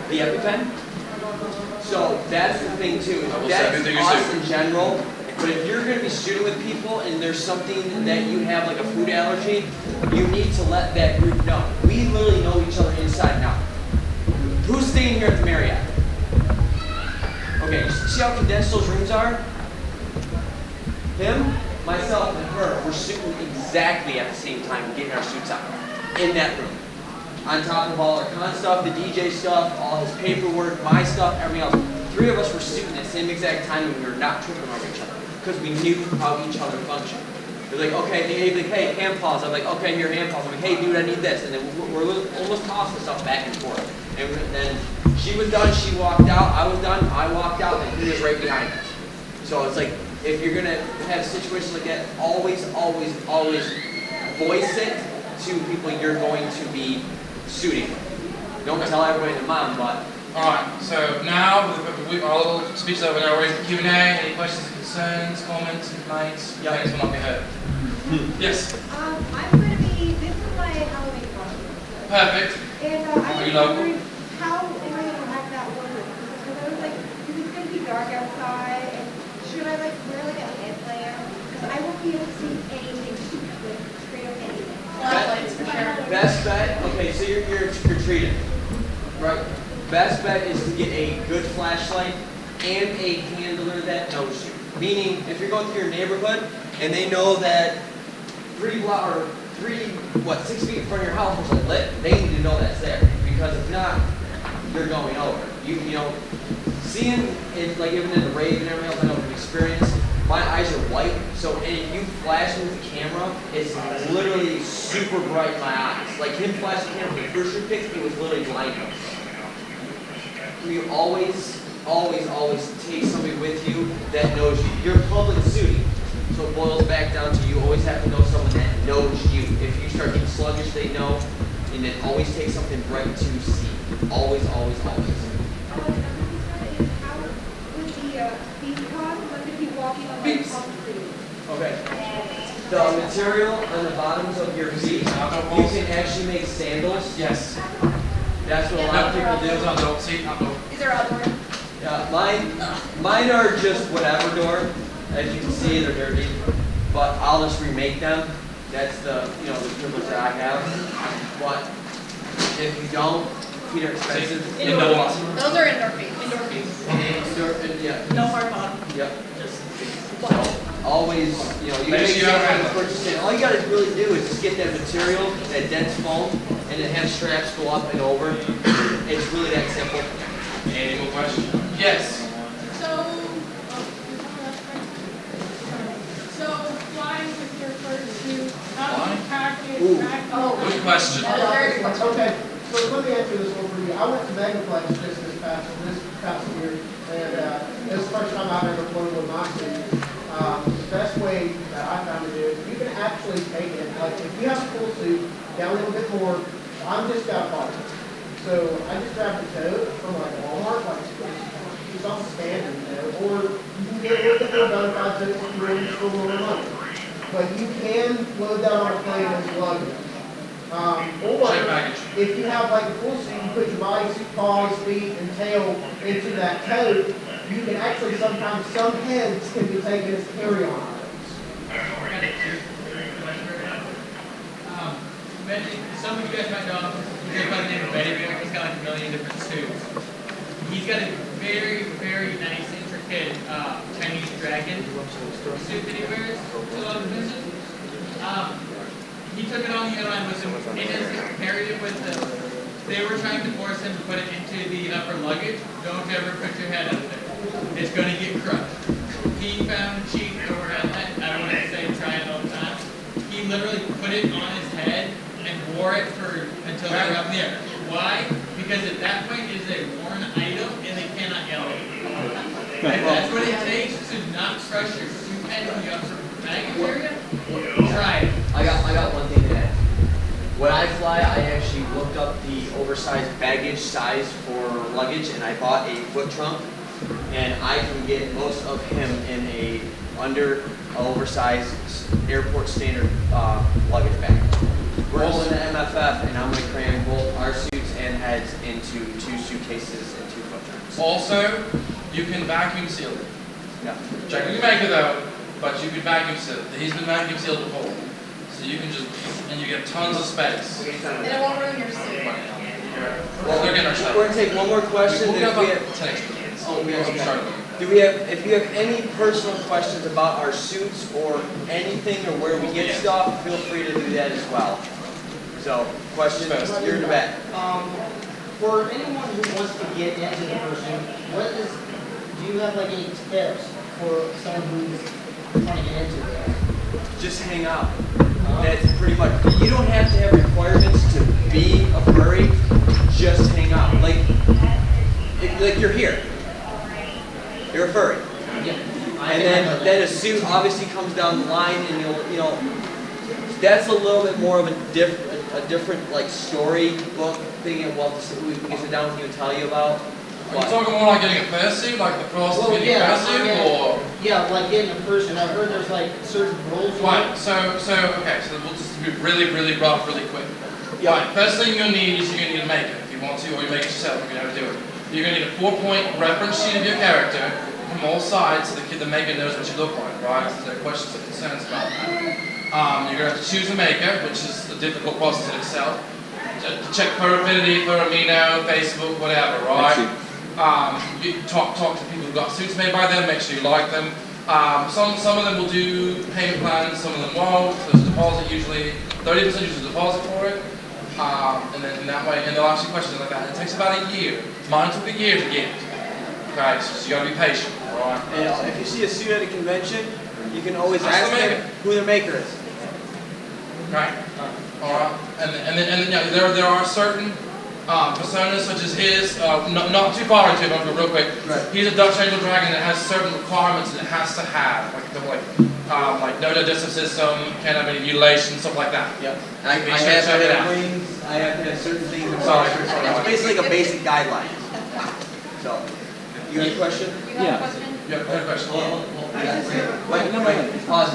the EpiPen. So that's the thing too. That's us in general. But if you're gonna be shooting with people and there's something that you have like a food allergy, you need to let that group know. We literally know each other inside and out. Who's staying here at the Marriott? Okay, see how condensed those rooms are? Him, myself, and her, we're shooting exactly at the same time, getting our suits on in that room. On top of all our con stuff, the DJ stuff, all his paperwork, my stuff, everything else. Three of us were shooting at the same exact time and we were not tripping over each other because we knew how each other functioned. They're like, okay, they'd be like, hey, hand pause. I'm like, okay, here, hand pause. I'm like, hey, dude, I need this. And then we're almost tossing stuff back and forth. And then she was done, she walked out, I was done, I walked out, and he was right behind us. So it's like, if you're gonna have situations like that, always, always, always voice it to people you're going to be shooting. Don't tell everybody to mom, but. Alright, so now, our little speech is over now, we're in Q&A. Any questions, concerns, comments, complaints? Yeah. Things will not be heard. Yes. I'm going to be, this is my Halloween costume. Perfect. And Are I you was local? wondering, how am I going to have that work? Because I was like, because it's going to be dark outside, and should I like wear like a headlamp? Because I won't be able to see anything with straight up anything. Flashlights for sure. Best bet, okay, so you're trick-or-treating, right? Best bet is to get a good flashlight and a handler that knows you. Meaning, if you're going through your neighborhood and they know that 3 6 feet in front of your house was a lip, they need to know that's there. Because if not, you're going over. You know, seeing it, like even in the rave and everything else, I know from experience, my eyes are white, so if you flash with the camera, it's literally super bright in my eyes. Like him flashing the camera for the Fursuit pics, it was literally blinding. You always take somebody with you that knows you. You're public suiting, so it boils back down to you always have to know someone that knows you. If you start getting sluggish, they know, and it always takes something bright to see. Always. How would the be walking on like public street? Okay. The material on the bottoms of your feet, you can actually make sandals. Yes. That's what a lot of people do. These are outdoor. Yeah, mine are just whatever door. As you can see, they're dirty, but I'll just remake them. That's the the privilege that I have. But if you don't, feet are expensive. Indoor. Those are indoor feet. Indoor feet. Yeah. No hard bottom. Yep. Just So always, you make sure purchase it. All you gotta really do is just get that material, that dense foam, and then have straps go up and over. It's really that simple. Any more questions? Yes. So flying with your fursuit, how do you pack it? Ooh. Good question. Okay, so let me answer this one for you. I went to Megaplex just this past year, and this is the first time I've ever flown with my suit. The best way that I found to do it, you can actually take it, like if you have a full suit, down a little bit more, I'm just got a part. So I just grabbed a coat from like Walmart, like it's all standard, or you can get a little bit more bona fide suit if you're in for more money. But you can load that on a plane as luggage. Or if you have like a full suit, you put your bodysuit, paws, feet, and tail into that coat, you can actually sometimes, some heads can be taken as carry-on items. Some of you guys might know him. He's by the name of Betty Bear. He's got like a million different suits. He's got a very, very nice, intricate Chinese dragon suit that he wears to a lot of business. He took it on the airline with him, and carried it with him. They were trying to force him to put it into the upper luggage. Don't ever put your head up there. It's going to get crushed. He found cheap over at that. I don't want to say try it all the time. He literally put it on his head and wore it until they were up in the air. Why? Because at that point it is a worn item and they cannot yell at it. If that's what it takes to not crush your suit head in the upper baggage area, try it. I got one thing to add. When I fly, I actually looked up the oversized baggage size for luggage, and I bought a foot trunk, and I can get most of him in a under oversized airport standard luggage bag. We're going to MFF, and I'm going to cram both our suits and heads into 2 suitcases and 2 foot trunks. Also, you can vacuum seal it. Yeah. Check with your maker though, but you can vacuum seal it. He's been vacuum sealed before. So you can just, and you get tons of space. And it won't ruin your suit. Well, they're getting our stuff. We're going to take one more question. We'll If you have any personal questions about our suits or anything or where we get stuff, feel free to do that as well. So, questions? You're in the back. For anyone who wants to get into the fursuit, do you have like any tips for someone who's trying to get into it? Just hang out. That's pretty much. You don't have to have requirements to be a furry. Just hang out. Like you're here. You're a furry. Yeah. And then a suit obviously comes down the line, and that's a little bit more of a different like story book thing, and we can sit down with you and tell you about. Are you talking more like getting a fursuit, like the process of getting a fursuit, or? Yeah, like getting a fursuit. I've heard there's like certain rules. Right. So we'll just be really rough, really quick. Yeah. Right. First thing you're gonna need is you're gonna need a maker if you want to, or you make it yourself if you know how to do it. You're gonna need a 4-point reference sheet of your character from all sides, so the maker knows what you look like, right? So there are questions or concerns about that. You're gonna have to choose a maker, which is a difficult process in itself. To check for affinity, for amino, Facebook, whatever, right? You talk to people who've got suits made by them, make sure you like them. Some of them will do payment plans, some of them won't. There's a deposit usually. 30% use a deposit for it. And then in that way, and they'll ask you questions like that. It takes about a year. Mine took a year to get. Okay, so you gotta be patient, alright? And if you see a suit at a convention, you can always Ask ask the them maker. who their maker is. Right? Alright. And then yeah, there are certain personas such as his, not too far into it, but real quick. Right. He's a Dutch Angel Dragon that has certain requirements that it has to have. Like no digestive system, can't have any mutilation, stuff like that. Yep. I I have to have wings, I have to have certain things. Sorry. It's basically like a basic guideline. So, you have a question? You have a question? Yeah, good question. Wait, pause.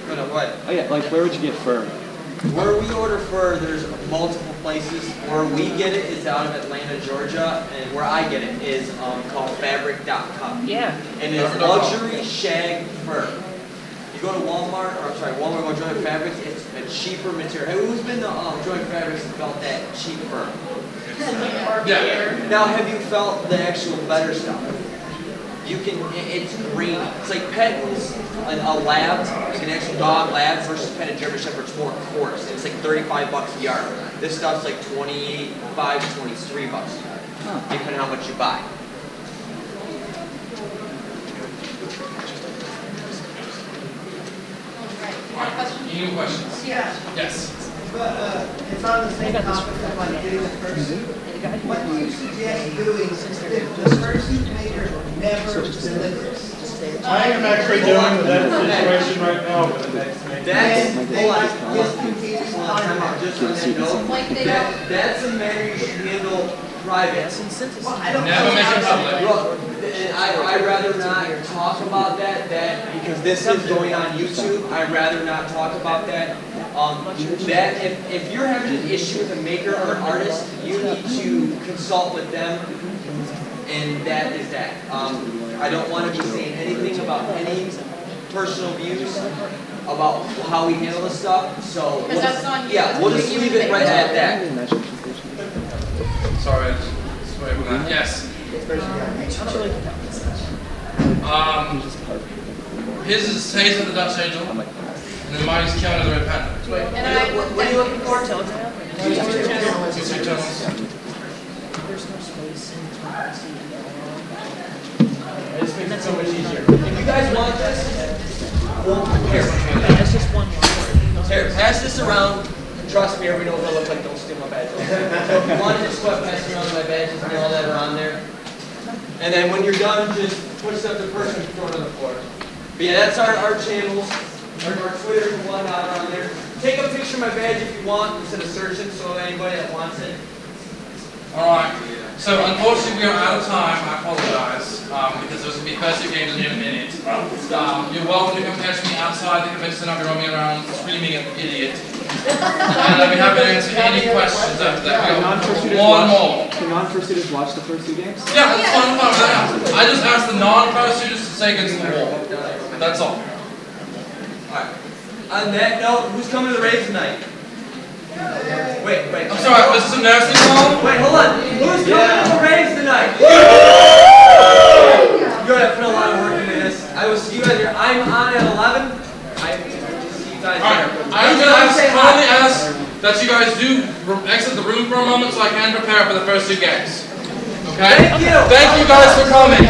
No, go ahead. Oh yeah, like where would you get fur? Where we order fur, there's multiple places. Where we get it is out of Atlanta, Georgia, and where I get it is called fabric.com. Yeah. And it's luxury shag fur. You go to Walmart, or I'm sorry, Walmart or Joint Fabrics, it's a cheaper material. Hey, who's been to Joint Fabrics and felt that cheap fur? Yeah. Now, have you felt the actual better stuff? You can, it's grainy. It's like petting a lab, like an actual dog lab versus petting a German Shepherd. It's more coarse. It's like $35 a yard. This stuff's like 25 to 23 bucks a yard, depending on how much you buy. Any questions? Yeah. Yes. But it's on the same topic of like getting the fursuit. What do you suggest doing if the fursuit maker never delivers? I am actually dealing with that situation right now with the next meeting. That's a matter you should handle private. Never make it public. Well, I'd rather not talk about that because this is going on YouTube. I'd rather not talk about that. That if you're having an issue with a maker or an artist, you need to consult with them, and that is that. I don't want to be saying anything about any personal views about how we handle this stuff. So we'll just leave it right at that. Sorry, sorry for that. Yes. His is Taazeer the Dutch Angel, and then mine is Kiana the Red Panda. What are you looking for? Tell us. What's your channels? This makes it so much easier. If you guys want this, here. That's just one more. Here, pass this around. Trust me, everybody knows what I look like. Don't steal my badge. So if you want to just quit passing around my badges and all that are on there. And then when you're done, just push up the person and throw it on the floor. But yeah, that's our channels, our Twitter and whatnot are on there. Take a picture of my badge if you want instead of searching, so anybody that wants it. Alright, so unfortunately we are out of time. I apologize, because there's going to be Fursuit games in here in a minute. You're welcome to come catch me outside the convention center. I'll be roaming around screaming an idiot. And I'll be happy to answer any questions after that. We got one more. Can non-fursuiters watch the Fursuit games? Yeah, that's fun with that. I just asked the non-fursuiters to say against the wall. That's all. Alright. On that note, who's coming to the rave tonight? Wait. I'm sorry, was this a nursing home? Wait, hold on. Who's coming to the raves tonight? You gotta put a lot of work into this. I will see you guys here. I'm on at 11. I see you guys Alright, here. I'm going to kindly ask that you guys do exit the room for a moment so I can prepare for the Fursuit games. Okay? Thank you. Thank you guys for coming.